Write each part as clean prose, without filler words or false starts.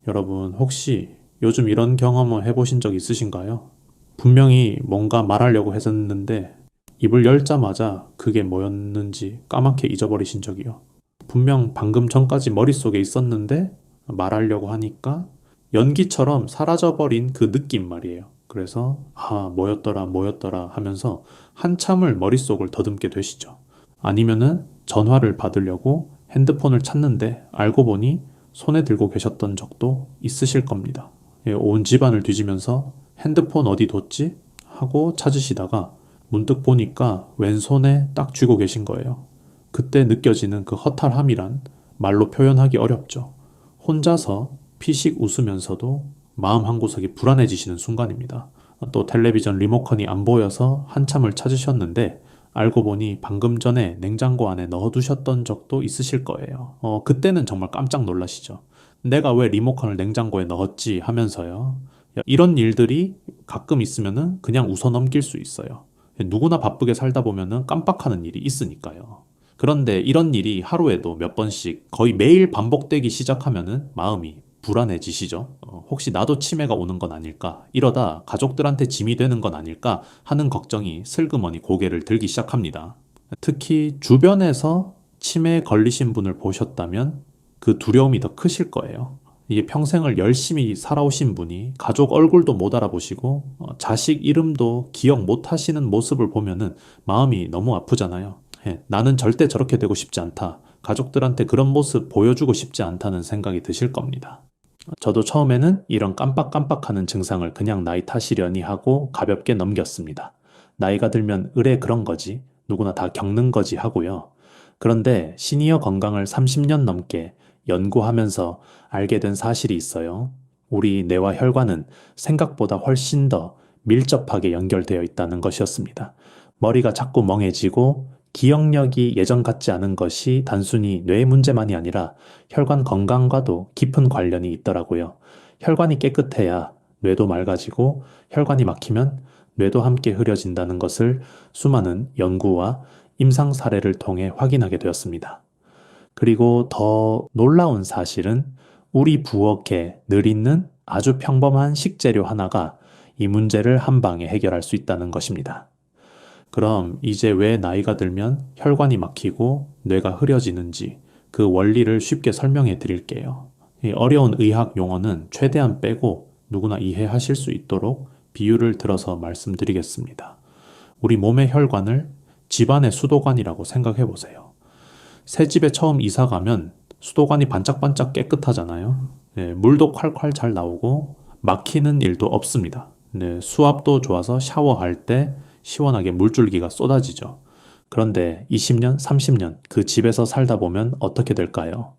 여러분, 혹시 요즘 이런 경험을 해보신 적 있으신가요? 분명히 뭔가 말하려고 했었는데 입을 열자마자 그게 뭐였는지 까맣게 잊어버리신 적이요. 분명 방금 전까지 머릿속에 있었는데 말하려고 하니까 연기처럼 사라져버린 그 느낌 말이에요. 그래서 뭐였더라 뭐였더라 하면서 한참을 머릿속을 더듬게 되시죠. 아니면은 전화를 받으려고 핸드폰을 찾는데 알고 보니 손에 들고 계셨던 적도 있으실 겁니다. 온 집안을 뒤지면서 핸드폰 어디 뒀지? 하고 찾으시다가 문득 보니까 왼손에 딱 쥐고 계신 거예요. 그때 느껴지는 그 허탈함이란 말로 표현하기 어렵죠. 혼자서 피식 웃으면서도 마음 한구석이 불안해지시는 순간입니다. 또 텔레비전 리모컨이 안 보여서 한참을 찾으셨는데 알고 보니 방금 전에 냉장고 안에 넣어두셨던 적도 있으실 거예요. 그때는 정말 깜짝 놀라시죠. 내가 왜 리모컨을 냉장고에 넣었지 하면서요. 이런 일들이 가끔 있으면은 그냥 웃어 넘길 수 있어요. 누구나 바쁘게 살다 보면은 깜빡하는 일이 있으니까요. 그런데 이런 일이 하루에도 몇 번씩 거의 매일 반복되기 시작하면은 마음이 불안해지시죠? 혹시 나도 치매가 오는 건 아닐까? 이러다 가족들한테 짐이 되는 건 아닐까? 하는 걱정이 슬그머니 고개를 들기 시작합니다. 특히 주변에서 치매에 걸리신 분을 보셨다면 그 두려움이 더 크실 거예요. 이게 평생을 열심히 살아오신 분이 가족 얼굴도 못 알아보시고 자식 이름도 기억 못 하시는 모습을 보면은 마음이 너무 아프잖아요. 나는 절대 저렇게 되고 싶지 않다. 가족들한테 그런 모습 보여주고 싶지 않다는 생각이 드실 겁니다. 저도 처음에는 이런 깜빡깜빡하는 증상을 그냥 나이 탓이려니 하고 가볍게 넘겼습니다. 나이가 들면 의뢰 그런 거지. 누구나 다 겪는 거지 하고요. 그런데 시니어 건강을 30년 넘게 연구하면서 알게 된 사실이 있어요. 우리 뇌와 혈관은 생각보다 훨씬 더 밀접하게 연결되어 있다는 것이었습니다. 머리가 자꾸 멍해지고 기억력이 예전 같지 않은 것이 단순히 뇌 문제만이 아니라 혈관 건강과도 깊은 관련이 있더라고요. 혈관이 깨끗해야 뇌도 맑아지고 혈관이 막히면 뇌도 함께 흐려진다는 것을 수많은 연구와 임상 사례를 통해 확인하게 되었습니다. 그리고 더 놀라운 사실은 우리 부엌에 늘 있는 아주 평범한 식재료 하나가 이 문제를 한 방에 해결할 수 있다는 것입니다. 그럼 이제 왜 나이가 들면 혈관이 막히고 뇌가 흐려지는지 그 원리를 쉽게 설명해 드릴게요. 이 어려운 의학 용어는 최대한 빼고 누구나 이해하실 수 있도록 비유를 들어서 말씀드리겠습니다. 우리 몸의 혈관을 집안의 수도관이라고 생각해 보세요. 새 집에 처음 이사 가면 수도관이 반짝반짝 깨끗하잖아요. 네, 물도 콸콸 잘 나오고 막히는 일도 없습니다. 네, 수압도 좋아서 샤워할 때 시원하게 물줄기가 쏟아지죠. 그런데 20년, 30년 그 집에서 살다 보면 어떻게 될까요?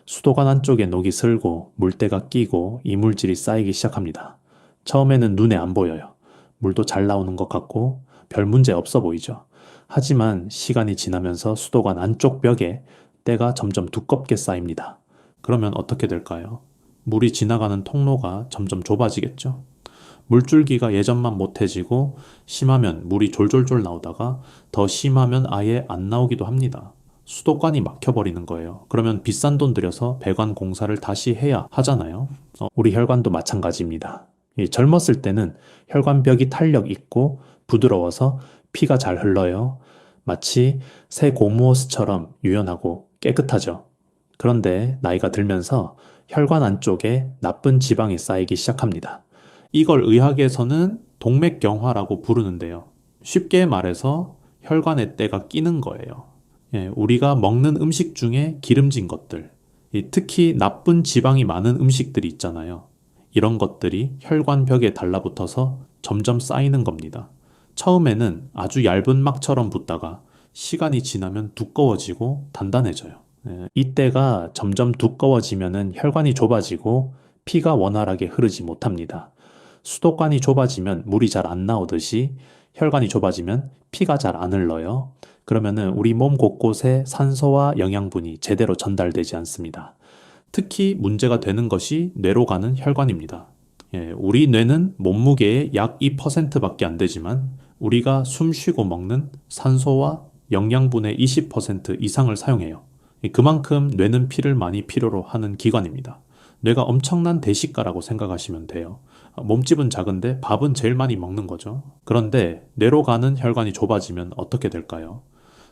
수도관 안쪽에 녹이 슬고 물때가 끼고 이물질이 쌓이기 시작합니다. 처음에는 눈에 안 보여요. 물도 잘 나오는 것 같고 별 문제 없어 보이죠. 하지만 시간이 지나면서 수도관 안쪽 벽에 때가 점점 두껍게 쌓입니다. 그러면 어떻게 될까요? 물이 지나가는 통로가 점점 좁아지겠죠. 물줄기가 예전만 못해지고 심하면 물이 졸졸졸 나오다가 더 심하면 아예 안 나오기도 합니다. 수도관이 막혀버리는 거예요. 그러면 비싼 돈 들여서 배관 공사를 다시 해야 하잖아요. 우리 혈관도 마찬가지입니다. 젊었을 때는 혈관벽이 탄력 있고 부드러워서 피가 잘 흘러요. 마치 새 고무호스처럼 유연하고 깨끗하죠. 그런데 나이가 들면서 혈관 안쪽에 나쁜 지방이 쌓이기 시작합니다. 이걸 의학에서는 동맥경화라고 부르는데요. 쉽게 말해서 혈관에 때가 끼는 거예요. 우리가 먹는 음식 중에 기름진 것들, 특히 나쁜 지방이 많은 음식들이 있잖아요. 이런 것들이 혈관벽에 달라붙어서 점점 쌓이는 겁니다. 처음에는 아주 얇은 막처럼 붙다가 시간이 지나면 두꺼워지고 단단해져요. 이때가 점점 두꺼워지면은 혈관이 좁아지고 피가 원활하게 흐르지 못합니다. 수도관이 좁아지면 물이 잘 안 나오듯이 혈관이 좁아지면 피가 잘 안 흘러요. 그러면은 우리 몸 곳곳에 산소와 영양분이 제대로 전달되지 않습니다. 특히 문제가 되는 것이 뇌로 가는 혈관입니다. 우리 뇌는 몸무게의 약 2%밖에 안 되지만 우리가 숨 쉬고 먹는 산소와 영양분의 20% 이상을 사용해요. 그만큼 뇌는 피를 많이 필요로 하는 기관입니다. 뇌가 엄청난 대식가라고 생각하시면 돼요. 몸집은 작은데 밥은 제일 많이 먹는 거죠. 그런데 뇌로 가는 혈관이 좁아지면 어떻게 될까요?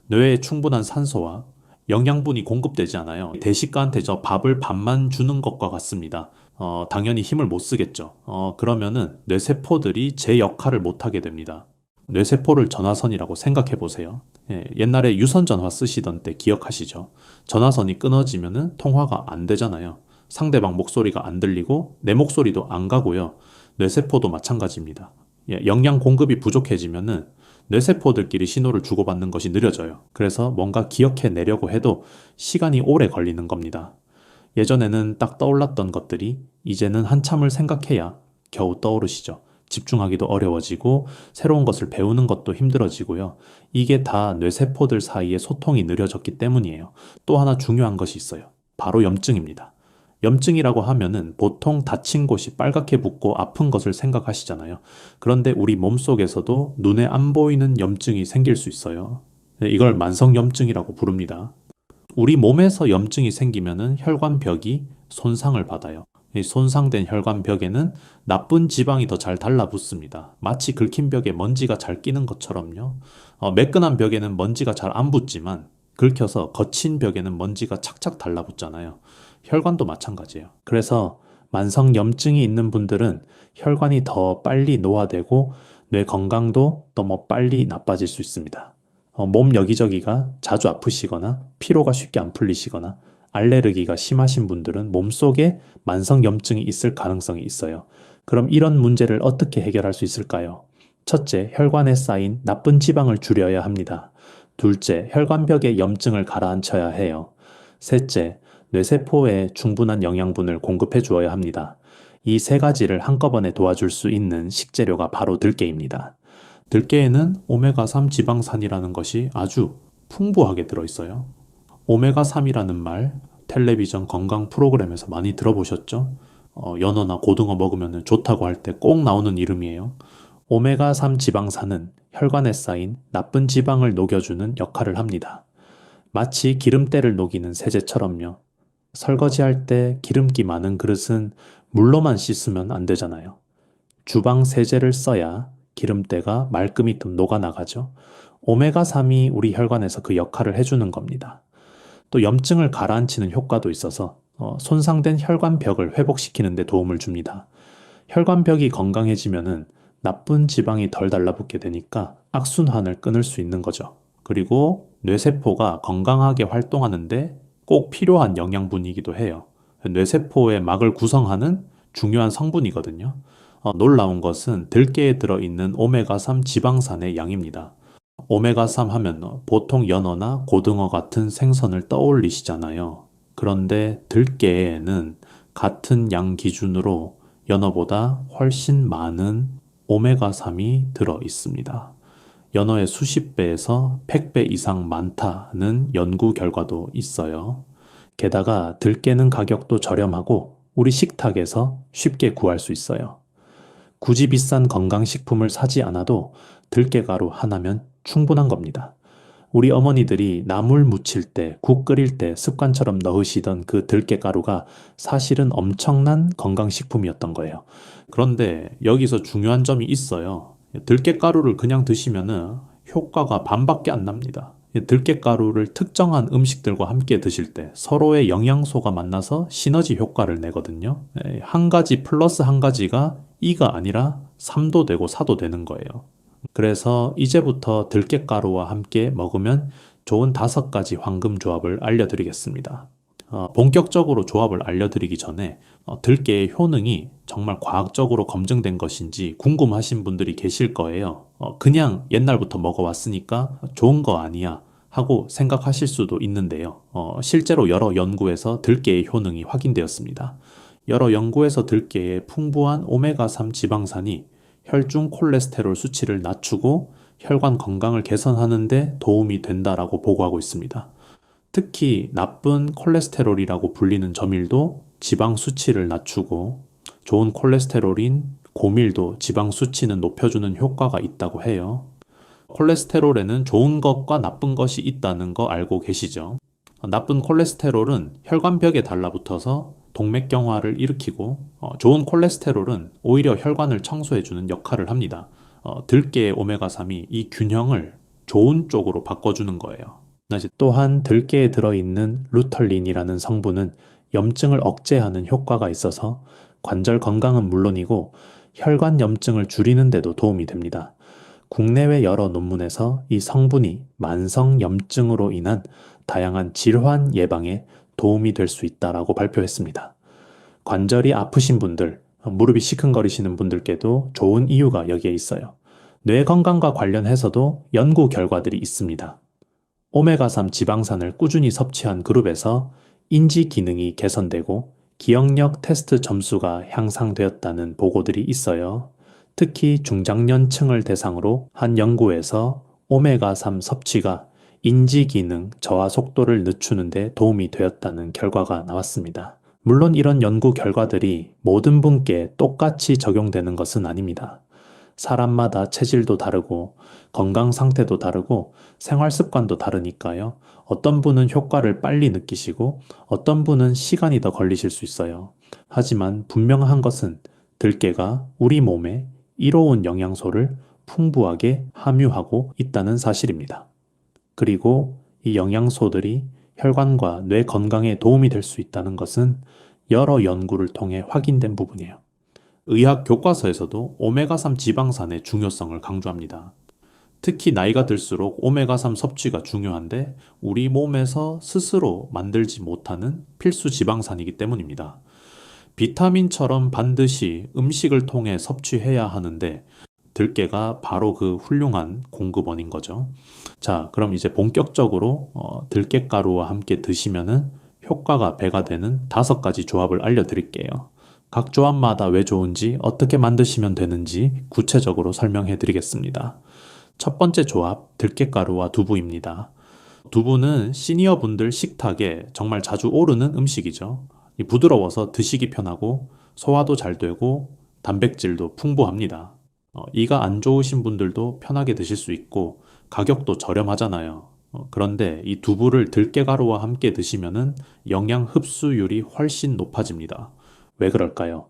뇌에 충분한 산소와 영양분이 공급되지 않아요. 대식가한테 저 밥을 밥만 주는 것과 같습니다. 당연히 힘을 못 쓰겠죠. 그러면은 뇌세포들이 제 역할을 못 하게 됩니다. 뇌세포를 전화선이라고 생각해 보세요. 예, 옛날에 유선전화 쓰시던 때 기억하시죠? 전화선이 끊어지면은 통화가 안 되잖아요. 상대방 목소리가 안 들리고 내 목소리도 안 가고요. 뇌세포도 마찬가지입니다. 예, 영양 공급이 부족해지면은 뇌세포들끼리 신호를 주고받는 것이 느려져요. 그래서 뭔가 기억해 내려고 해도 시간이 오래 걸리는 겁니다. 예전에는 딱 떠올랐던 것들이 이제는 한참을 생각해야 겨우 떠오르시죠. 집중하기도 어려워지고 새로운 것을 배우는 것도 힘들어지고요. 이게 다 뇌세포들 사이의 소통이 느려졌기 때문이에요. 또 하나 중요한 것이 있어요. 바로 염증입니다. 염증이라고 하면은 보통 다친 곳이 빨갛게 붓고 아픈 것을 생각하시잖아요. 그런데 우리 몸속에서도 눈에 안 보이는 염증이 생길 수 있어요. 이걸 만성염증이라고 부릅니다. 우리 몸에서 염증이 생기면은 혈관벽이 손상을 받아요. 이 손상된 혈관벽에는 나쁜 지방이 더 잘 달라붙습니다. 마치 긁힌 벽에 먼지가 잘 끼는 것처럼요. 매끈한 벽에는 먼지가 잘 안 붙지만 긁혀서 거친 벽에는 먼지가 착착 달라붙잖아요. 혈관도 마찬가지예요. 그래서 만성염증이 있는 분들은 혈관이 더 빨리 노화되고 뇌 건강도 너무 빨리 나빠질 수 있습니다. 몸 여기저기가 자주 아프시거나 피로가 쉽게 안 풀리시거나 알레르기가 심하신 분들은 몸속에 만성염증이 있을 가능성이 있어요. 그럼 이런 문제를 어떻게 해결할 수 있을까요? 첫째, 혈관에 쌓인 나쁜 지방을 줄여야 합니다. 둘째, 혈관벽에 염증을 가라앉혀야 해요. 셋째, 뇌세포에 충분한 영양분을 공급해 주어야 합니다. 이 세 가지를 한꺼번에 도와줄 수 있는 식재료가 바로 들깨입니다. 들깨에는 오메가3 지방산이라는 것이 아주 풍부하게 들어있어요. 오메가3이라는 말 텔레비전 건강 프로그램에서 많이 들어보셨죠? 연어나 고등어 먹으면 좋다고 할 때 꼭 나오는 이름이에요. 오메가3 지방산은 혈관에 쌓인 나쁜 지방을 녹여주는 역할을 합니다. 마치 기름때를 녹이는 세제처럼요. 설거지할 때 기름기 많은 그릇은 물로만 씻으면 안 되잖아요. 주방 세제를 써야 기름때가 말끔히 좀 녹아나가죠. 오메가3이 우리 혈관에서 그 역할을 해주는 겁니다. 또 염증을 가라앉히는 효과도 있어서 손상된 혈관벽을 회복시키는 데 도움을 줍니다. 혈관벽이 건강해지면은 나쁜 지방이 덜 달라붙게 되니까 악순환을 끊을 수 있는 거죠. 그리고 뇌세포가 건강하게 활동하는데 꼭 필요한 영양분이기도 해요. 뇌세포의 막을 구성하는 중요한 성분이거든요. 놀라운 것은 들깨에 들어있는 오메가3 지방산의 양입니다. 오메가3 하면 보통 연어나 고등어 같은 생선을 떠올리시잖아요. 그런데 들깨에는 같은 양 기준으로 연어보다 훨씬 많은 오메가3이 들어 있습니다. 연어의 수십 배에서 100배 이상 많다는 연구 결과도 있어요. 게다가 들깨는 가격도 저렴하고 우리 식탁에서 쉽게 구할 수 있어요. 굳이 비싼 건강식품을 사지 않아도 들깨가루 하나면 충분한 겁니다. 우리 어머니들이 나물 무칠 때, 국 끓일 때 습관처럼 넣으시던 그 들깨가루가 사실은 엄청난 건강식품이었던 거예요. 그런데 여기서 중요한 점이 있어요. 들깨가루를 그냥 드시면은 효과가 반밖에 안 납니다. 들깨가루를 특정한 음식들과 함께 드실 때 서로의 영양소가 만나서 시너지 효과를 내거든요. 한 가지 플러스 한 가지가 2가 아니라 3도 되고 4도 되는 거예요. 그래서 이제부터 들깨가루와 함께 먹으면 좋은 5가지 황금 조합을 알려드리겠습니다. 본격적으로 조합을 알려드리기 전에 들깨의 효능이 정말 과학적으로 검증된 것인지 궁금하신 분들이 계실 거예요. 그냥 옛날부터 먹어왔으니까 좋은 거 아니야 하고 생각하실 수도 있는데요. 실제로 여러 연구에서 들깨의 효능이 확인되었습니다. 여러 연구에서 들깨의 풍부한 오메가3 지방산이 혈중 콜레스테롤 수치를 낮추고 혈관 건강을 개선하는 데 도움이 된다라고 보고하고 있습니다. 특히 나쁜 콜레스테롤이라고 불리는 저밀도 지방 수치를 낮추고 좋은 콜레스테롤인 고밀도 지방 수치는 높여주는 효과가 있다고 해요. 콜레스테롤에는 좋은 것과 나쁜 것이 있다는 거 알고 계시죠? 나쁜 콜레스테롤은 혈관벽에 달라붙어서 동맥경화를 일으키고 좋은 콜레스테롤은 오히려 혈관을 청소해주는 역할을 합니다. 들깨의 오메가3이 이 균형을 좋은 쪽으로 바꿔주는 거예요. 또한 들깨에 들어있는 루털린이라는 성분은 염증을 억제하는 효과가 있어서 관절 건강은 물론이고 혈관 염증을 줄이는 데도 도움이 됩니다. 국내외 여러 논문에서 이 성분이 만성 염증으로 인한 다양한 질환 예방에 도움이 될 수 있다라고 발표했습니다. 관절이 아프신 분들, 무릎이 시큰거리시는 분들께도 좋은 이유가 여기에 있어요. 뇌 건강과 관련해서도 연구 결과들이 있습니다. 오메가3 지방산을 꾸준히 섭취한 그룹에서 인지 기능이 개선되고 기억력 테스트 점수가 향상되었다는 보고들이 있어요. 특히 중장년층을 대상으로 한 연구에서 오메가3 섭취가 인지 기능 저하 속도를 늦추는 데 도움이 되었다는 결과가 나왔습니다. 물론 이런 연구 결과들이 모든 분께 똑같이 적용되는 것은 아닙니다. 사람마다 체질도 다르고 건강 상태도 다르고 생활 습관도 다르니까요. 어떤 분은 효과를 빨리 느끼시고 어떤 분은 시간이 더 걸리실 수 있어요. 하지만 분명한 것은 들깨가 우리 몸에 이로운 영양소를 풍부하게 함유하고 있다는 사실입니다. 그리고 이 영양소들이 혈관과 뇌 건강에 도움이 될 수 있다는 것은 여러 연구를 통해 확인된 부분이에요. 의학 교과서에서도 오메가3 지방산의 중요성을 강조합니다. 특히 나이가 들수록 오메가3 섭취가 중요한데 우리 몸에서 스스로 만들지 못하는 필수 지방산이기 때문입니다. 비타민처럼 반드시 음식을 통해 섭취해야 하는데 들깨가 바로 그 훌륭한 공급원인 거죠. 자, 그럼 이제 본격적으로 들깨가루와 함께 드시면은 효과가 배가 되는 5가지 조합을 알려드릴게요. 각 조합마다 왜 좋은지, 어떻게 만드시면 되는지 구체적으로 설명해 드리겠습니다. 첫 번째 조합, 들깨가루와 두부입니다. 두부는 시니어 분들 식탁에 정말 자주 오르는 음식이죠. 부드러워서 드시기 편하고 소화도 잘 되고 단백질도 풍부합니다. 이가 안 좋으신 분들도 편하게 드실 수 있고 가격도 저렴하잖아요. 그런데 이 두부를 들깨가루와 함께 드시면은 영양 흡수율이 훨씬 높아집니다. 왜 그럴까요?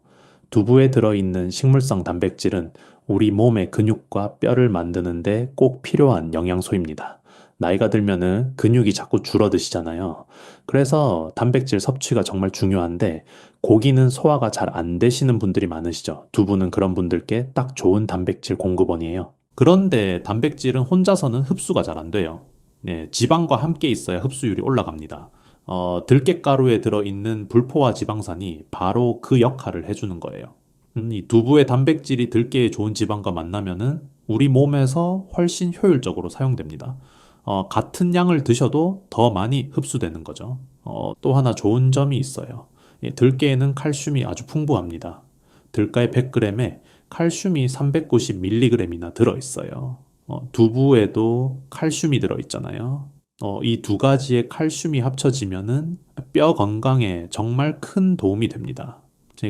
두부에 들어있는 식물성 단백질은 우리 몸의 근육과 뼈를 만드는데 꼭 필요한 영양소입니다. 나이가 들면은 근육이 자꾸 줄어드시잖아요. 그래서 단백질 섭취가 정말 중요한데 고기는 소화가 잘 안 되시는 분들이 많으시죠. 두부는 그런 분들께 딱 좋은 단백질 공급원이에요. 그런데 단백질은 혼자서는 흡수가 잘 안 돼요. 네, 지방과 함께 있어야 흡수율이 올라갑니다. 들깨가루에 들어있는 불포화 지방산이 바로 그 역할을 해주는 거예요. 이 두부의 단백질이 들깨의 좋은 지방과 만나면은 우리 몸에서 훨씬 효율적으로 사용됩니다. 같은 양을 드셔도 더 많이 흡수되는 거죠. 또 하나 좋은 점이 있어요. 들깨에는 칼슘이 아주 풍부합니다. 들깨 100g에 칼슘이 390mg이나 들어있어요. 두부에도 칼슘이 들어있잖아요. 이 2가지의 칼슘이 합쳐지면은 뼈 건강에 정말 큰 도움이 됩니다.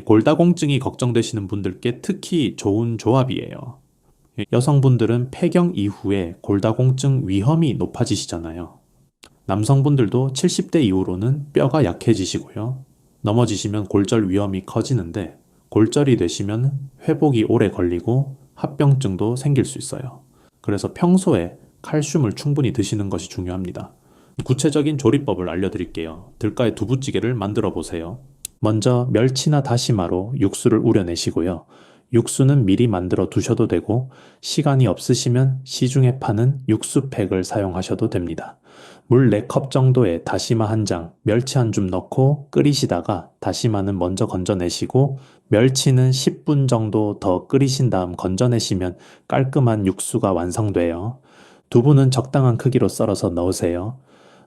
골다공증이 걱정되시는 분들께 특히 좋은 조합이에요. 여성분들은 폐경 이후에 골다공증 위험이 높아지시잖아요. 남성분들도 70대 이후로는 뼈가 약해지시고요. 넘어지시면 골절 위험이 커지는데 골절이 되시면 회복이 오래 걸리고 합병증도 생길 수 있어요. 그래서 평소에 칼슘을 충분히 드시는 것이 중요합니다. 구체적인 조리법을 알려드릴게요. 들깨 두부찌개를 만들어 보세요. 먼저 멸치나 다시마로 육수를 우려내시고요. 육수는 미리 만들어 두셔도 되고 시간이 없으시면 시중에 파는 육수팩을 사용하셔도 됩니다. 물 4컵 정도에 다시마 1장, 멸치 1줌 넣고 끓이시다가 다시마는 먼저 건져내시고 멸치는 10분 정도 더 끓이신 다음 건져내시면 깔끔한 육수가 완성돼요. 두부는 적당한 크기로 썰어서 넣으세요.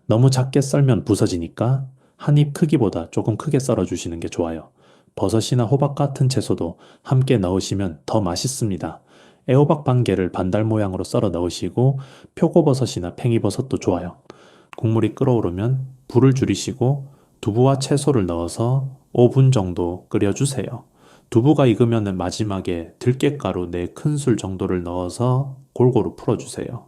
너무 작게 썰면 부서지니까 한 입 크기보다 조금 크게 썰어주시는 게 좋아요. 버섯이나 호박 같은 채소도 함께 넣으시면 더 맛있습니다. 애호박 반개를 반달 모양으로 썰어 넣으시고 표고버섯이나 팽이버섯도 좋아요. 국물이 끓어오르면 불을 줄이시고 두부와 채소를 넣어서 5분 정도 끓여주세요. 두부가 익으면 마지막에 들깨가루 4큰술 정도를 넣어서 골고루 풀어주세요.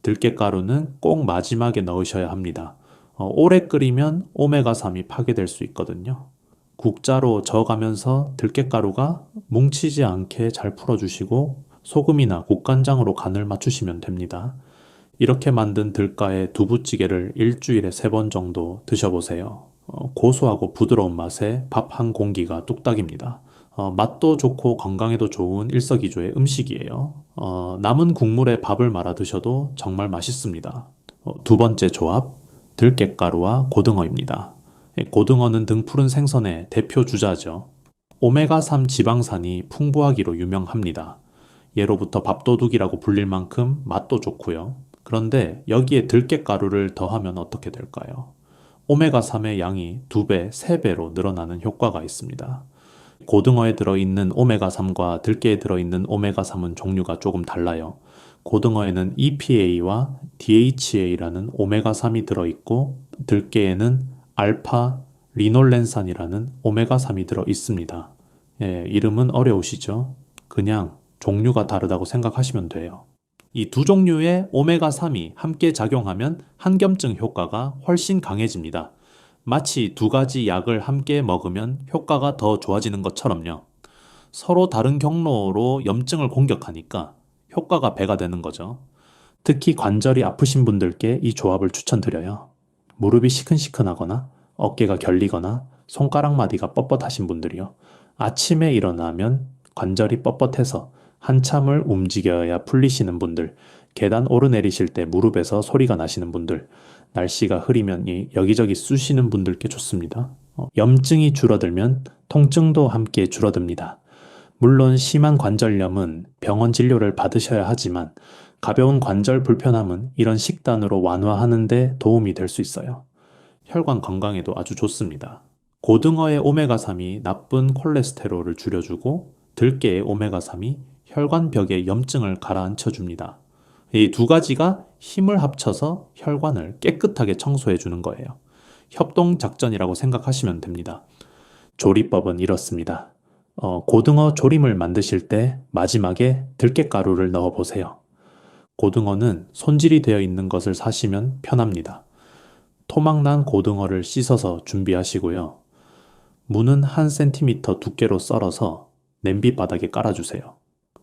들깨가루는 꼭 마지막에 넣으셔야 합니다. 오래 끓이면 오메가3이 파괴될 수 있거든요. 국자로 저어가면서 들깨가루가 뭉치지 않게 잘 풀어주시고 소금이나 국간장으로 간을 맞추시면 됩니다. 이렇게 만든 들가의 두부찌개를 일주일에 3번 정도 드셔보세요. 고소하고 부드러운 맛에 밥 한 공기가 뚝딱입니다. 맛도 좋고 건강에도 좋은 일석이조의 음식이에요. 남은 국물에 밥을 말아 드셔도 정말 맛있습니다. 두 번째 조합, 들깨가루와 고등어입니다. 고등어는 등푸른 생선의 대표 주자죠. 오메가3 지방산이 풍부하기로 유명합니다. 예로부터 밥도둑이라고 불릴 만큼 맛도 좋고요. 그런데 여기에 들깨가루를 더하면 어떻게 될까요? 오메가3의 양이 2배, 3배로 늘어나는 효과가 있습니다. 고등어에 들어있는 오메가3과 들깨에 들어있는 오메가3은 종류가 조금 달라요. 고등어에는 EPA와 DHA라는 오메가3이 들어있고 들깨에는 알파 리놀렌산이라는 오메가3이 들어있습니다. 이름은 어려우시죠? 그냥 종류가 다르다고 생각하시면 돼요. 이 두 종류의 오메가3이 함께 작용하면 항염증 효과가 훨씬 강해집니다. 마치 두 가지 약을 함께 먹으면 효과가 더 좋아지는 것처럼요. 서로 다른 경로로 염증을 공격하니까 효과가 배가 되는 거죠. 특히 관절이 아프신 분들께 이 조합을 추천드려요. 무릎이 시큰시큰하거나 어깨가 결리거나 손가락 마디가 뻣뻣하신 분들이요. 아침에 일어나면 관절이 뻣뻣해서 한참을 움직여야 풀리시는 분들, 계단 오르내리실 때 무릎에서 소리가 나시는 분들, 날씨가 흐리면 여기저기 쑤시는 분들께 좋습니다. 염증이 줄어들면 통증도 함께 줄어듭니다. 물론 심한 관절염은 병원 진료를 받으셔야 하지만 가벼운 관절 불편함은 이런 식단으로 완화하는 데 도움이 될 수 있어요. 혈관 건강에도 아주 좋습니다. 고등어의 오메가3이 나쁜 콜레스테롤을 줄여주고 들깨의 오메가3이 혈관벽의 염증을 가라앉혀 줍니다. 이 두 가지가 힘을 합쳐서 혈관을 깨끗하게 청소해 주는 거예요. 협동작전이라고 생각하시면 됩니다. 조리법은 이렇습니다. 고등어 조림을 만드실 때 마지막에 들깨가루를 넣어 보세요. 고등어는 손질이 되어 있는 것을 사시면 편합니다. 토막난 고등어를 씻어서 준비하시고요. 무는 1cm 두께로 썰어서 냄비 바닥에 깔아주세요.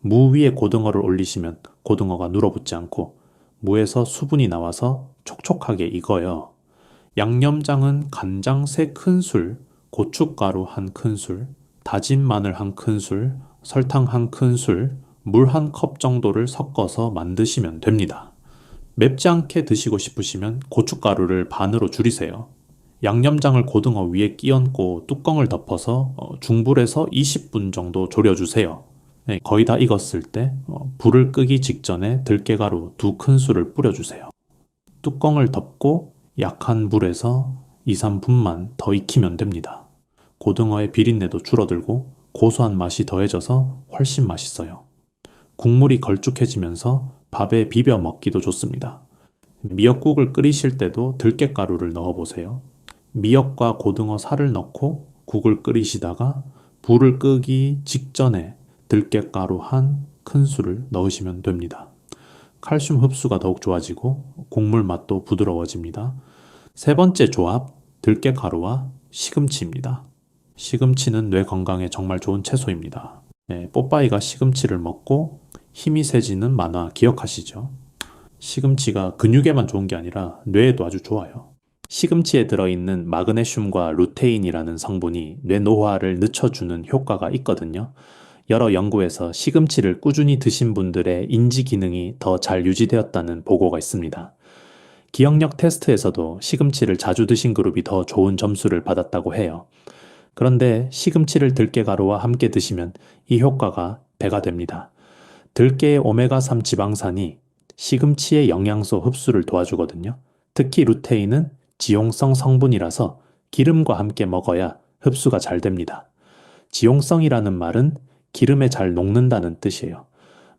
무 위에 고등어를 올리시면 고등어가 눌어붙지 않고 무에서 수분이 나와서 촉촉하게 익어요. 양념장은 간장 3큰술, 고춧가루 1큰술, 다진 마늘 1큰술, 설탕 1큰술, 물 1컵 정도를 섞어서 만드시면 됩니다. 맵지 않게 드시고 싶으시면 고춧가루를 반으로 줄이세요. 양념장을 고등어 위에 끼얹고 뚜껑을 덮어서 중불에서 20분 정도 졸여주세요. 거의 다 익었을 때 불을 끄기 직전에 들깨가루 2큰술을 뿌려주세요. 뚜껑을 덮고 약한 불에서 2, 3분만 더 익히면 됩니다. 고등어의 비린내도 줄어들고 고소한 맛이 더해져서 훨씬 맛있어요. 국물이 걸쭉해지면서 밥에 비벼 먹기도 좋습니다. 미역국을 끓이실 때도 들깨가루를 넣어보세요. 미역과 고등어 살을 넣고 국을 끓이시다가 불을 끄기 직전에 들깨가루 1큰술을 넣으시면 됩니다. 칼슘 흡수가 더욱 좋아지고 국물 맛도 부드러워집니다. 세 번째 조합, 들깨가루와 시금치입니다. 시금치는 뇌 건강에 정말 좋은 채소입니다. 뽀빠이가 시금치를 먹고 힘이 세지는 만화 기억하시죠? 시금치가 근육에만 좋은 게 아니라 뇌에도 아주 좋아요. 시금치에 들어있는 마그네슘과 루테인이라는 성분이 뇌 노화를 늦춰주는 효과가 있거든요. 여러 연구에서 시금치를 꾸준히 드신 분들의 인지 기능이 더 잘 유지되었다는 보고가 있습니다. 기억력 테스트에서도 시금치를 자주 드신 그룹이 더 좋은 점수를 받았다고 해요. 그런데 시금치를 들깨가루와 함께 드시면 이 효과가 배가 됩니다. 들깨의 오메가3 지방산이 시금치의 영양소 흡수를 도와주거든요. 특히 루테인은 지용성 성분이라서 기름과 함께 먹어야 흡수가 잘 됩니다. 지용성이라는 말은 기름에 잘 녹는다는 뜻이에요.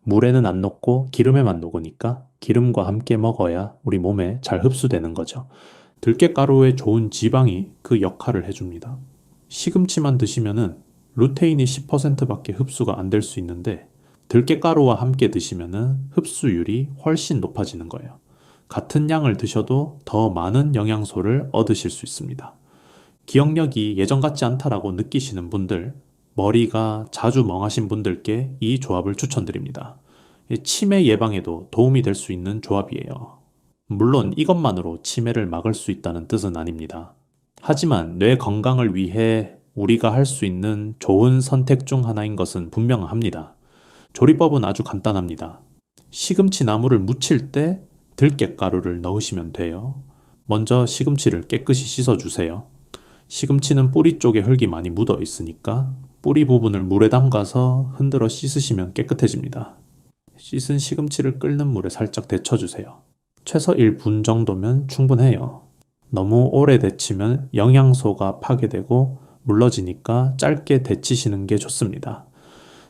물에는 안 녹고 기름에만 녹으니까 기름과 함께 먹어야 우리 몸에 잘 흡수되는 거죠. 들깨가루에 좋은 지방이 그 역할을 해줍니다. 시금치만 드시면은 루테인이 10%밖에 흡수가 안 될 수 있는데 들깨가루와 함께 드시면은 흡수율이 훨씬 높아지는 거예요. 같은 양을 드셔도 더 많은 영양소를 얻으실 수 있습니다. 기억력이 예전 같지 않다라고 느끼시는 분들, 머리가 자주 멍하신 분들께 이 조합을 추천드립니다. 치매 예방에도 도움이 될 수 있는 조합이에요. 물론 이것만으로 치매를 막을 수 있다는 뜻은 아닙니다. 하지만 뇌 건강을 위해 우리가 할 수 있는 좋은 선택 중 하나인 것은 분명합니다. 조리법은 아주 간단합니다. 시금치 나물을 무칠 때 들깨가루를 넣으시면 돼요. 먼저 시금치를 깨끗이 씻어주세요. 시금치는 뿌리 쪽에 흙이 많이 묻어 있으니까 뿌리 부분을 물에 담가서 흔들어 씻으시면 깨끗해집니다. 씻은 시금치를 끓는 물에 살짝 데쳐주세요. 최소 1분 정도면 충분해요. 너무 오래 데치면 영양소가 파괴되고 물러지니까 짧게 데치시는 게 좋습니다.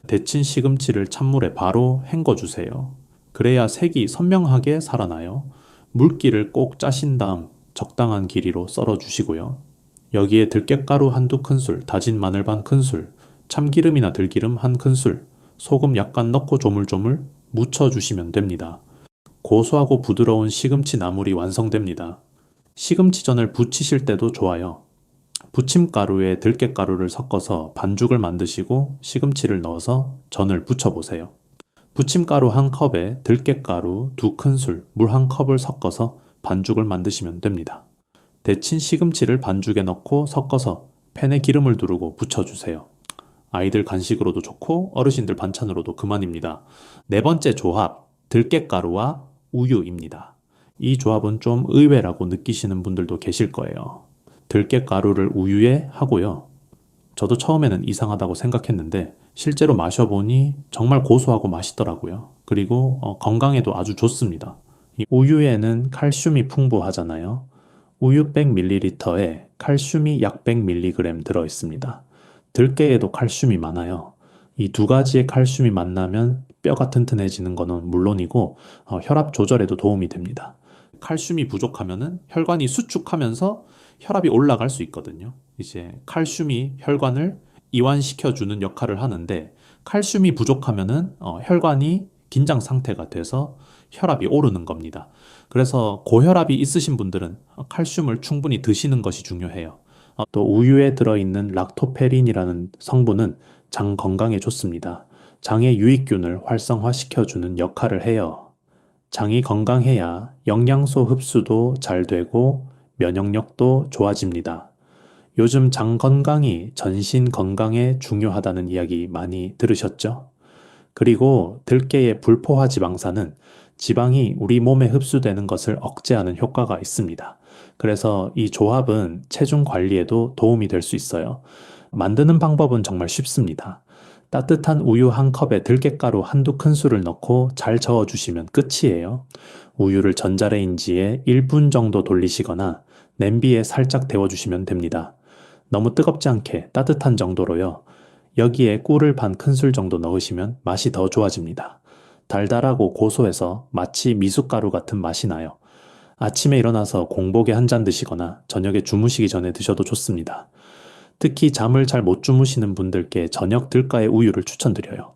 데친 시금치를 찬물에 바로 헹궈주세요. 그래야 색이 선명하게 살아나요. 물기를 꼭 짜신 다음 적당한 길이로 썰어주시고요. 여기에 들깨가루 한두 큰술, 다진 마늘 반 큰술, 참기름이나 들기름 한 큰술, 소금 약간 넣고 조물조물 묻혀주시면 됩니다. 고소하고 부드러운 시금치 나물이 완성됩니다. 시금치전을 부치실 때도 좋아요. 부침가루에 들깨가루를 섞어서 반죽을 만드시고 시금치를 넣어서 전을 부쳐보세요. 부침가루 한 컵에 들깨가루 2큰술, 물 1컵을 섞어서 반죽을 만드시면 됩니다. 데친 시금치를 반죽에 넣고 섞어서 팬에 기름을 두르고 부쳐주세요. 아이들 간식으로도 좋고 어르신들 반찬으로도 그만입니다. 네 번째 조합, 들깨가루와 우유입니다. 이 조합은 좀 의외라고 느끼시는 분들도 계실 거예요. 들깨가루를 우유에 하고요. 저도 처음에는 이상하다고 생각했는데 실제로 마셔보니 정말 고소하고 맛있더라고요. 그리고 건강에도 아주 좋습니다. 이 우유에는 칼슘이 풍부하잖아요. 우유 100ml에 칼슘이 약 100mg 들어있습니다. 들깨에도 칼슘이 많아요. 이 두 가지의 칼슘이 만나면 뼈가 튼튼해지는 것은 물론이고 혈압 조절에도 도움이 됩니다. 칼슘이 부족하면 혈관이 수축하면서 혈압이 올라갈 수 있거든요. 이제 칼슘이 혈관을 이완시켜주는 역할을 하는데 칼슘이 부족하면 혈관이 긴장 상태가 돼서 혈압이 오르는 겁니다. 그래서 고혈압이 있으신 분들은 칼슘을 충분히 드시는 것이 중요해요. 또 우유에 들어있는 락토페린이라는 성분은 장 건강에 좋습니다. 장의 유익균을 활성화시켜주는 역할을 해요. 장이 건강해야 영양소 흡수도 잘 되고 면역력도 좋아집니다. 요즘 장 건강이 전신 건강에 중요하다는 이야기 많이 들으셨죠? 그리고 들깨의 불포화 지방산은 지방이 우리 몸에 흡수되는 것을 억제하는 효과가 있습니다. 그래서 이 조합은 체중 관리에도 도움이 될 수 있어요. 만드는 방법은 정말 쉽습니다. 따뜻한 우유 한 컵에 들깨가루 한두 큰술을 넣고 잘 저어주시면 끝이에요. 우유를 전자레인지에 1분 정도 돌리시거나 냄비에 살짝 데워주시면 됩니다. 너무 뜨겁지 않게 따뜻한 정도로요. 여기에 꿀을 반 큰술 정도 넣으시면 맛이 더 좋아집니다. 달달하고 고소해서 마치 미숫가루 같은 맛이 나요. 아침에 일어나서 공복에 한 잔 드시거나 저녁에 주무시기 전에 드셔도 좋습니다. 특히 잠을 잘 못 주무시는 분들께 저녁 들가의 우유를 추천드려요.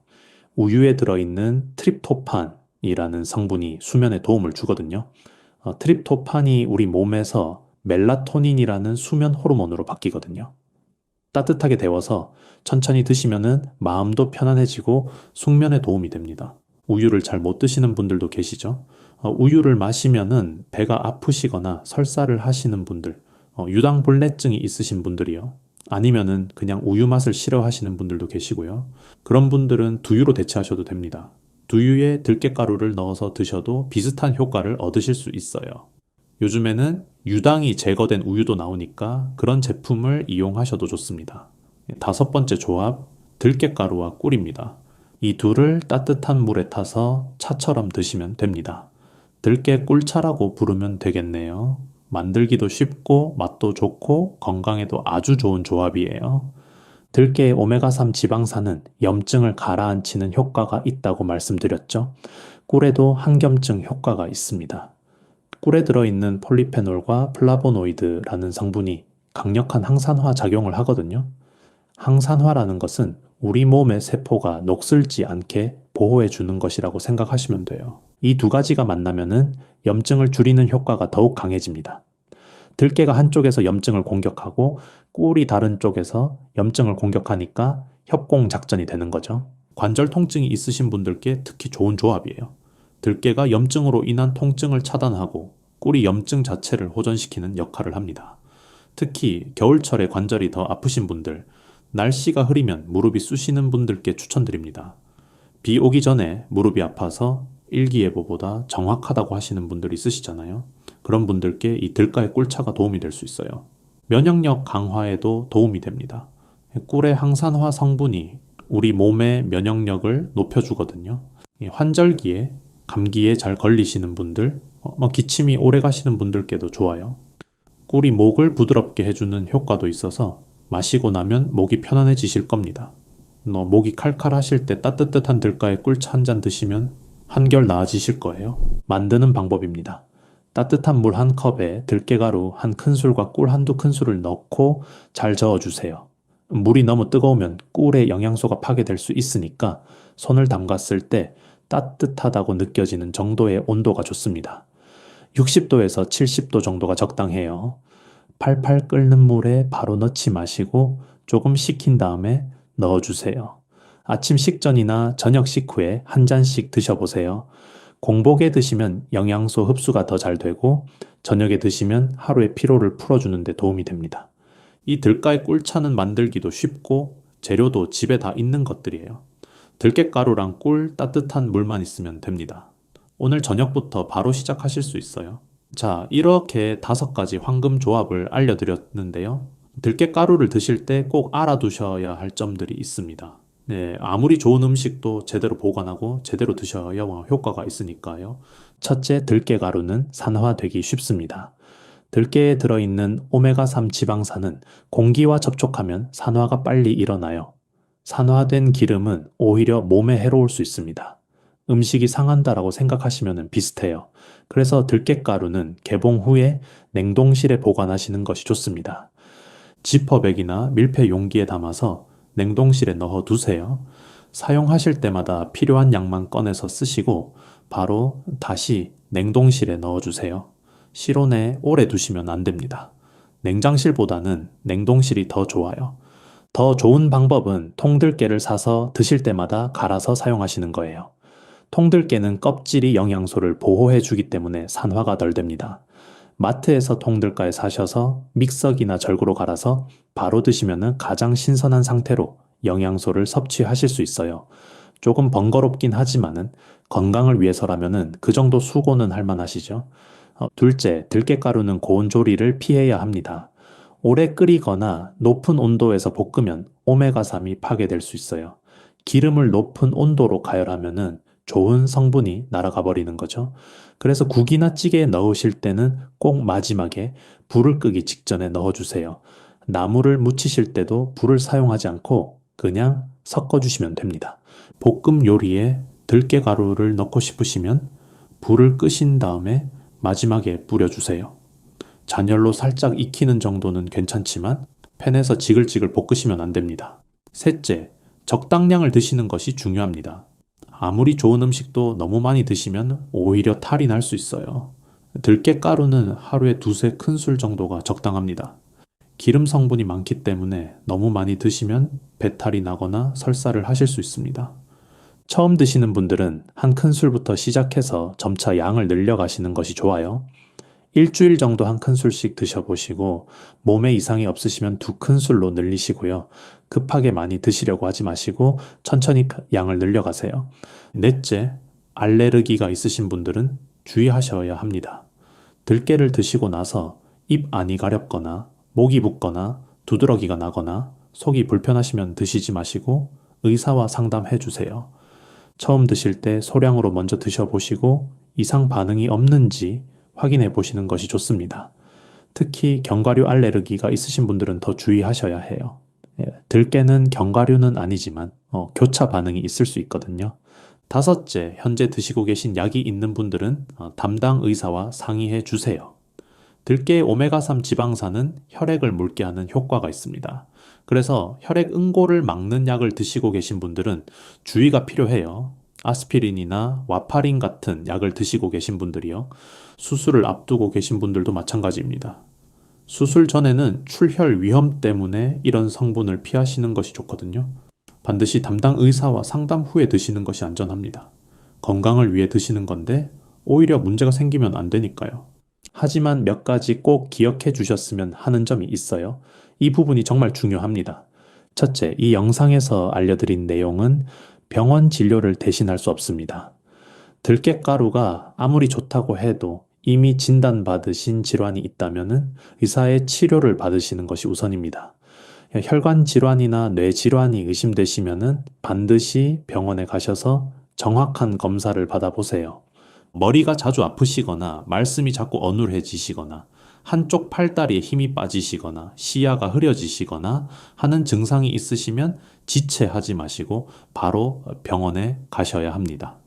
우유에 들어있는 트립토판이라는 성분이 수면에 도움을 주거든요. 트립토판이 우리 몸에서 멜라토닌이라는 수면 호르몬으로 바뀌거든요. 따뜻하게 데워서 천천히 드시면은 마음도 편안해지고 숙면에 도움이 됩니다. 우유를 잘 못 드시는 분들도 계시죠? 우유를 마시면은 배가 아프시거나 설사를 하시는 분들, 유당불내증이 있으신 분들이요. 아니면은 그냥 우유 맛을 싫어하시는 분들도 계시고요. 그런 분들은 두유로 대체하셔도 됩니다. 두유에 들깨가루를 넣어서 드셔도 비슷한 효과를 얻으실 수 있어요. 요즘에는 유당이 제거된 우유도 나오니까 그런 제품을 이용하셔도 좋습니다. 다섯 번째 조합, 들깨가루와 꿀입니다. 이 둘을 따뜻한 물에 타서 차처럼 드시면 됩니다. 들깨 꿀차라고 부르면 되겠네요. 만들기도 쉽고 맛도 좋고 건강에도 아주 좋은 조합이에요. 들깨의 오메가3 지방산은 염증을 가라앉히는 효과가 있다고 말씀드렸죠. 꿀에도 항염증 효과가 있습니다. 꿀에 들어있는 폴리페놀과 플라보노이드라는 성분이 강력한 항산화 작용을 하거든요. 항산화라는 것은 우리 몸의 세포가 녹슬지 않게 보호해 주는 것이라고 생각하시면 돼요. 이 두 가지가 만나면은 염증을 줄이는 효과가 더욱 강해집니다. 들깨가 한쪽에서 염증을 공격하고 꿀이 다른 쪽에서 염증을 공격하니까 협공작전이 되는 거죠. 관절 통증이 있으신 분들께 특히 좋은 조합이에요. 들깨가 염증으로 인한 통증을 차단하고 꿀이 염증 자체를 호전시키는 역할을 합니다. 특히 겨울철에 관절이 더 아프신 분들, 날씨가 흐리면 무릎이 쑤시는 분들께 추천드립니다. 비 오기 전에 무릎이 아파서 일기예보보다 정확하다고 하시는 분들 있으시잖아요. 그런 분들께 이 들가의 꿀차가 도움이 될 수 있어요. 면역력 강화에도 도움이 됩니다. 꿀의 항산화 성분이 우리 몸의 면역력을 높여주거든요. 환절기에 감기에 잘 걸리시는 분들, 기침이 오래 가시는 분들께도 좋아요. 꿀이 목을 부드럽게 해주는 효과도 있어서 마시고 나면 목이 편안해지실 겁니다. 목이 칼칼하실 때 따뜻한 들가의 꿀차 한 잔 드시면 한결 나아지실 거예요. 만드는 방법입니다. 따뜻한 물 한 컵에 들깨가루 한 큰술과 꿀 한두 큰술을 넣고 잘 저어주세요. 물이 너무 뜨거우면 꿀의 영양소가 파괴될 수 있으니까 손을 담갔을 때 따뜻하다고 느껴지는 정도의 온도가 좋습니다. 60도에서 70도 정도가 적당해요. 팔팔 끓는 물에 바로 넣지 마시고 조금 식힌 다음에 넣어주세요. 아침 식전이나 저녁 식후에 한 잔씩 드셔보세요. 공복에 드시면 영양소 흡수가 더 잘 되고 저녁에 드시면 하루의 피로를 풀어주는 데 도움이 됩니다. 이 들가의 꿀차는 만들기도 쉽고 재료도 집에 다 있는 것들이에요. 들깨가루랑 꿀, 따뜻한 물만 있으면 됩니다. 오늘 저녁부터 바로 시작하실 수 있어요. 자, 이렇게 5가지 황금 조합을 알려드렸는데요. 들깨가루를 드실 때 꼭 알아두셔야 할 점들이 있습니다. 네, 아무리 좋은 음식도 제대로 보관하고 제대로 드셔야 효과가 있으니까요. 첫째, 들깨가루는 산화되기 쉽습니다. 들깨에 들어있는 오메가3 지방산은 공기와 접촉하면 산화가 빨리 일어나요. 산화된 기름은 오히려 몸에 해로울 수 있습니다. 음식이 상한다라고 생각하시면 비슷해요. 그래서 들깨가루는 개봉 후에 냉동실에 보관하시는 것이 좋습니다. 지퍼백이나 밀폐 용기에 담아서 냉동실에 넣어 두세요. 사용하실 때마다 필요한 양만 꺼내서 쓰시고 바로 다시 냉동실에 넣어 주세요. 실온에 오래 두시면 안 됩니다. 냉장실보다는 냉동실이 더 좋아요. 더 좋은 방법은 통들깨를 사서 드실 때마다 갈아서 사용하시는 거예요. 통들깨는 껍질이 영양소를 보호해 주기 때문에 산화가 덜 됩니다. 마트에서 통들가에 사셔서 믹서기나 절구로 갈아서 바로 드시면 가장 신선한 상태로 영양소를 섭취하실 수 있어요. 조금 번거롭긴 하지만은 건강을 위해서라면은 그 정도 수고는 할 만하시죠. 둘째, 들깨가루는 고온 조리를 피해야 합니다. 오래 끓이거나 높은 온도에서 볶으면 오메가3이 파괴될 수 있어요. 기름을 높은 온도로 가열하면은 좋은 성분이 날아가 버리는 거죠. 그래서 국이나 찌개에 넣으실 때는 꼭 마지막에 불을 끄기 직전에 넣어주세요. 나물을 무치실 때도 불을 사용하지 않고 그냥 섞어주시면 됩니다. 볶음 요리에 들깨가루를 넣고 싶으시면 불을 끄신 다음에 마지막에 뿌려주세요. 잔열로 살짝 익히는 정도는 괜찮지만 팬에서 지글지글 볶으시면 안 됩니다. 셋째, 적당량을 드시는 것이 중요합니다. 아무리 좋은 음식도 너무 많이 드시면 오히려 탈이 날 수 있어요. 들깨가루는 하루에 2-3큰술 정도가 적당합니다. 기름 성분이 많기 때문에 너무 많이 드시면 배탈이 나거나 설사를 하실 수 있습니다. 처음 드시는 분들은 한 큰술부터 시작해서 점차 양을 늘려가시는 것이 좋아요. 일주일 정도 한 큰술씩 드셔보시고 몸에 이상이 없으시면 2큰술로 늘리시고요. 급하게 많이 드시려고 하지 마시고 천천히 양을 늘려가세요. 넷째, 알레르기가 있으신 분들은 주의하셔야 합니다. 들깨를 드시고 나서 입 안이 가렵거나 목이 붓거나 두드러기가 나거나 속이 불편하시면 드시지 마시고 의사와 상담해 주세요. 처음 드실 때 소량으로 먼저 드셔보시고 이상 반응이 없는지 확인해 보시는 것이 좋습니다. 특히 견과류 알레르기가 있으신 분들은 더 주의하셔야 해요. 들깨는 견과류는 아니지만 교차 반응이 있을 수 있거든요. 다섯째, 현재 드시고 계신 약이 있는 분들은 담당 의사와 상의해 주세요. 들깨의 오메가3 지방산은 혈액을 묽게 하는 효과가 있습니다. 그래서 혈액 응고를 막는 약을 드시고 계신 분들은 주의가 필요해요. 아스피린이나 와파린 같은 약을 드시고 계신 분들이요. 수술을 앞두고 계신 분들도 마찬가지입니다. 수술 전에는 출혈 위험 때문에 이런 성분을 피하시는 것이 좋거든요. 반드시 담당 의사와 상담 후에 드시는 것이 안전합니다. 건강을 위해 드시는 건데 오히려 문제가 생기면 안 되니까요. 하지만 몇 가지 꼭 기억해 주셨으면 하는 점이 있어요. 이 부분이 정말 중요합니다. 첫째, 이 영상에서 알려드린 내용은 병원 진료를 대신할 수 없습니다. 들깨가루가 아무리 좋다고 해도 이미 진단받으신 질환이 있다면 의사의 치료를 받으시는 것이 우선입니다. 혈관 질환이나 뇌 질환이 의심되시면 반드시 병원에 가셔서 정확한 검사를 받아보세요. 머리가 자주 아프시거나 말씀이 자꾸 어눌해지시거나 한쪽 팔다리에 힘이 빠지시거나 시야가 흐려지시거나 하는 증상이 있으시면 지체하지 마시고 바로 병원에 가셔야 합니다.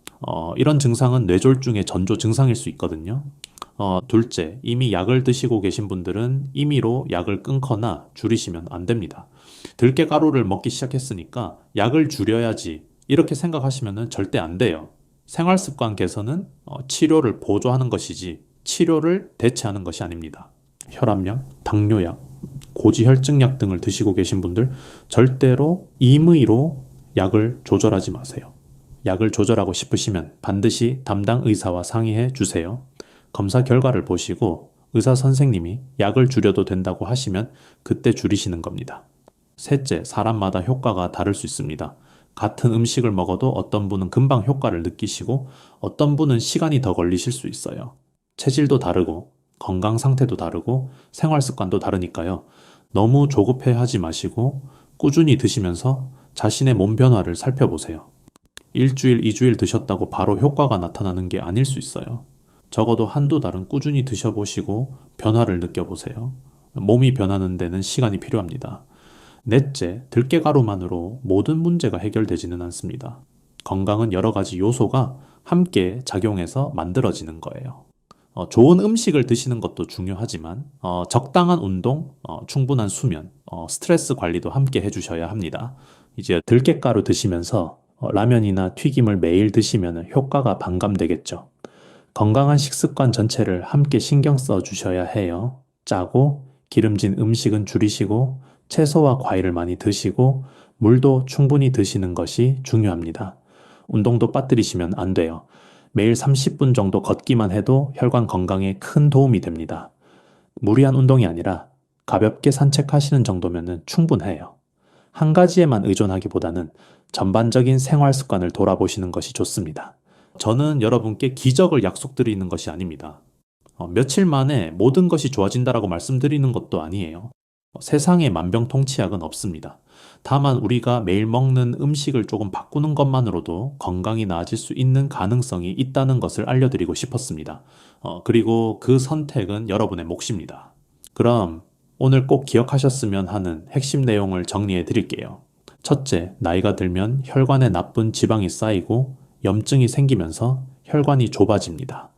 이런 증상은 뇌졸중의 전조 증상일 수 있거든요. 둘째, 이미 약을 드시고 계신 분들은 임의로 약을 끊거나 줄이시면 안 됩니다. 들깨가루를 먹기 시작했으니까 약을 줄여야지 이렇게 생각하시면 절대 안 돼요. 생활습관 개선은 치료를 보조하는 것이지 치료를 대체하는 것이 아닙니다. 혈압약, 당뇨약, 고지혈증약 등을 드시고 계신 분들 절대로 임의로 약을 조절하지 마세요. 약을 조절하고 싶으시면 반드시 담당 의사와 상의해 주세요. 검사 결과를 보시고 의사 선생님이 약을 줄여도 된다고 하시면 그때 줄이시는 겁니다. 셋째, 사람마다 효과가 다를 수 있습니다. 같은 음식을 먹어도 어떤 분은 금방 효과를 느끼시고 어떤 분은 시간이 더 걸리실 수 있어요. 체질도 다르고 건강 상태도 다르고 생활 습관도 다르니까요. 너무 조급해 하지 마시고 꾸준히 드시면서 자신의 몸 변화를 살펴보세요. 일주일, 2주일 드셨다고 바로 효과가 나타나는 게 아닐 수 있어요. 적어도 한두 달은 꾸준히 드셔보시고 변화를 느껴보세요. 몸이 변하는 데는 시간이 필요합니다. 넷째, 들깨가루만으로 모든 문제가 해결되지는 않습니다. 건강은 여러 가지 요소가 함께 작용해서 만들어지는 거예요. 좋은 음식을 드시는 것도 중요하지만 적당한 운동, 충분한 수면, 스트레스 관리도 함께 해주셔야 합니다. 이제 들깨가루 드시면서 라면이나 튀김을 매일 드시면 효과가 반감되겠죠. 건강한 식습관 전체를 함께 신경 써 주셔야 해요. 짜고 기름진 음식은 줄이시고 채소와 과일을 많이 드시고 물도 충분히 드시는 것이 중요합니다. 운동도 빠뜨리시면 안 돼요. 매일 30분 정도 걷기만 해도 혈관 건강에 큰 도움이 됩니다. 무리한 운동이 아니라 가볍게 산책하시는 정도면 충분해요. 한 가지에만 의존하기보다는 전반적인 생활 습관을 돌아보시는 것이 좋습니다. 저는 여러분께 기적을 약속드리는 것이 아닙니다. 며칠 만에 모든 것이 좋아진다라고 말씀드리는 것도 아니에요. 세상에 만병통치약은 없습니다. 다만 우리가 매일 먹는 음식을 조금 바꾸는 것만으로도 건강이 나아질 수 있는 가능성이 있다는 것을 알려드리고 싶었습니다. 그리고 그 선택은 여러분의 몫입니다. 그럼 오늘 꼭 기억하셨으면 하는 핵심 내용을 정리해 드릴게요. 첫째, 나이가 들면 혈관에 나쁜 지방이 쌓이고 염증이 생기면서 혈관이 좁아집니다.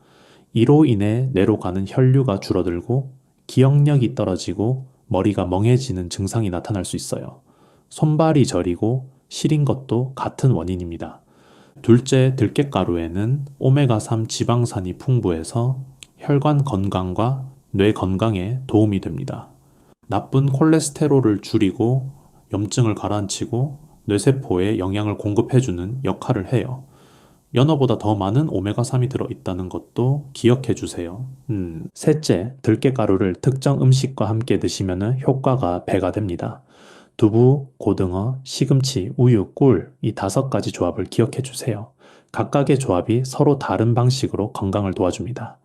이로 인해 뇌로 가는 혈류가 줄어들고 기억력이 떨어지고 머리가 멍해지는 증상이 나타날 수 있어요. 손발이 저리고 시린 것도 같은 원인입니다. 둘째, 들깨가루에는 오메가3 지방산이 풍부해서 혈관 건강과 뇌 건강에 도움이 됩니다. 나쁜 콜레스테롤을 줄이고 염증을 가라앉히고 뇌세포에 영양을 공급해주는 역할을 해요. 연어보다 더 많은 오메가3이 들어있다는 것도 기억해 주세요. 셋째, 들깨가루를 특정 음식과 함께 드시면 효과가 배가 됩니다. 두부, 고등어, 시금치, 우유, 꿀, 이 5가지 조합을 기억해 주세요. 각각의 조합이 서로 다른 방식으로 건강을 도와줍니다.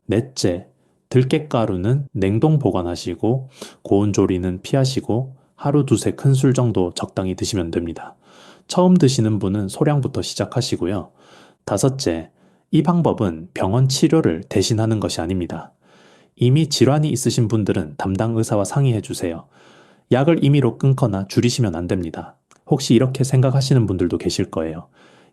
넷째, 들깨가루는 냉동 보관하시고 고온 조리는 피하시고 하루 두세 큰술 정도 적당히 드시면 됩니다. 처음 드시는 분은 소량부터 시작하시고요. 다섯째, 이 방법은 병원 치료를 대신하는 것이 아닙니다. 이미 질환이 있으신 분들은 담당 의사와 상의해 주세요. 약을 임의로 끊거나 줄이시면 안 됩니다. 혹시 이렇게 생각하시는 분들도 계실 거예요.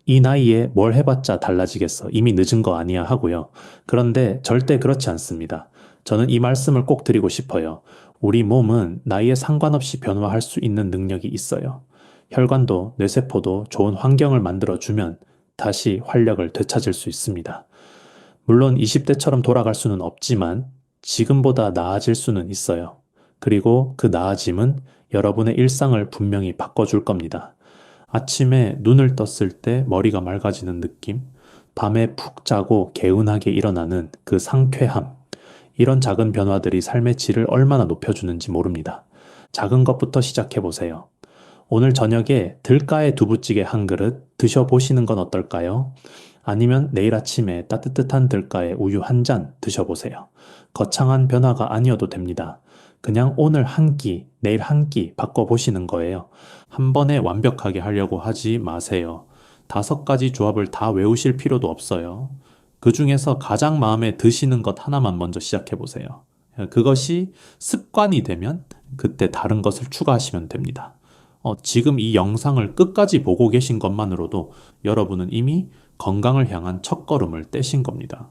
이 나이에 뭘 해봤자 달라지겠어. 이미 늦은 거 아니야 하고요. 그런데 절대 그렇지 않습니다. 저는 이 말씀을 꼭 드리고 싶어요. 우리 몸은 나이에 상관없이 변화할 수 있는 능력이 있어요. 혈관도 뇌세포도 좋은 환경을 만들어주면 다시 활력을 되찾을 수 있습니다. 물론 20대처럼 돌아갈 수는 없지만 지금보다 나아질 수는 있어요. 그리고 그 나아짐은 여러분의 일상을 분명히 바꿔줄 겁니다. 아침에 눈을 떴을 때 머리가 맑아지는 느낌, 밤에 푹 자고 개운하게 일어나는 그 상쾌함, 이런 작은 변화들이 삶의 질을 얼마나 높여주는지 모릅니다. 작은 것부터 시작해보세요. 오늘 저녁에 들깨 두부찌개 한 그릇 드셔보시는 건 어떨까요? 아니면 내일 아침에 따뜻한 들깨 우유 한 잔 드셔보세요. 거창한 변화가 아니어도 됩니다. 그냥 오늘 한 끼, 내일 한 끼 바꿔보시는 거예요. 한 번에 완벽하게 하려고 하지 마세요. 5가지 조합을 다 외우실 필요도 없어요. 그 중에서 가장 마음에 드시는 것 하나만 먼저 시작해보세요. 그것이 습관이 되면 그때 다른 것을 추가하시면 됩니다. 지금 이 영상을 끝까지 보고 계신 것만으로도 여러분은 이미 건강을 향한 첫걸음을 떼신 겁니다.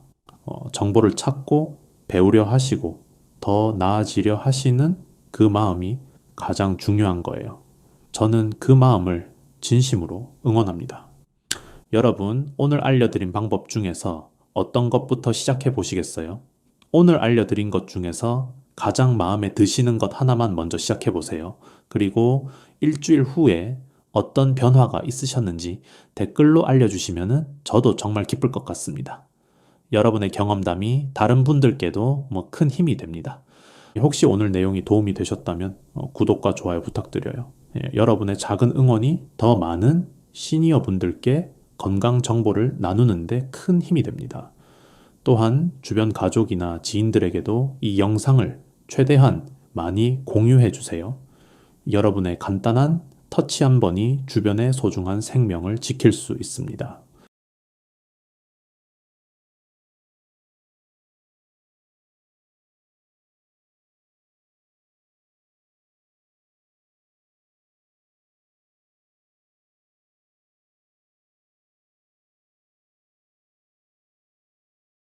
정보를 찾고 배우려 하시고 더 나아지려 하시는 그 마음이 가장 중요한 거예요. 저는 그 마음을 진심으로 응원합니다. 여러분, 오늘 알려드린 방법 중에서 어떤 것부터 시작해 보시겠어요? 오늘 알려드린 것 중에서 가장 마음에 드시는 것 하나만 먼저 시작해 보세요. 그리고 일주일 후에 어떤 변화가 있으셨는지 댓글로 알려주시면 저도 정말 기쁠 것 같습니다. 여러분의 경험담이 다른 분들께도 큰 힘이 됩니다. 혹시 오늘 내용이 도움이 되셨다면 구독과 좋아요 부탁드려요. 여러분의 작은 응원이 더 많은 시니어 분들께 건강 정보를 나누는데 큰 힘이 됩니다. 또한 주변 가족이나 지인들에게도 이 영상을 최대한 많이 공유해 주세요. 여러분의 간단한 터치 한 번이 주변의 소중한 생명을 지킬 수 있습니다.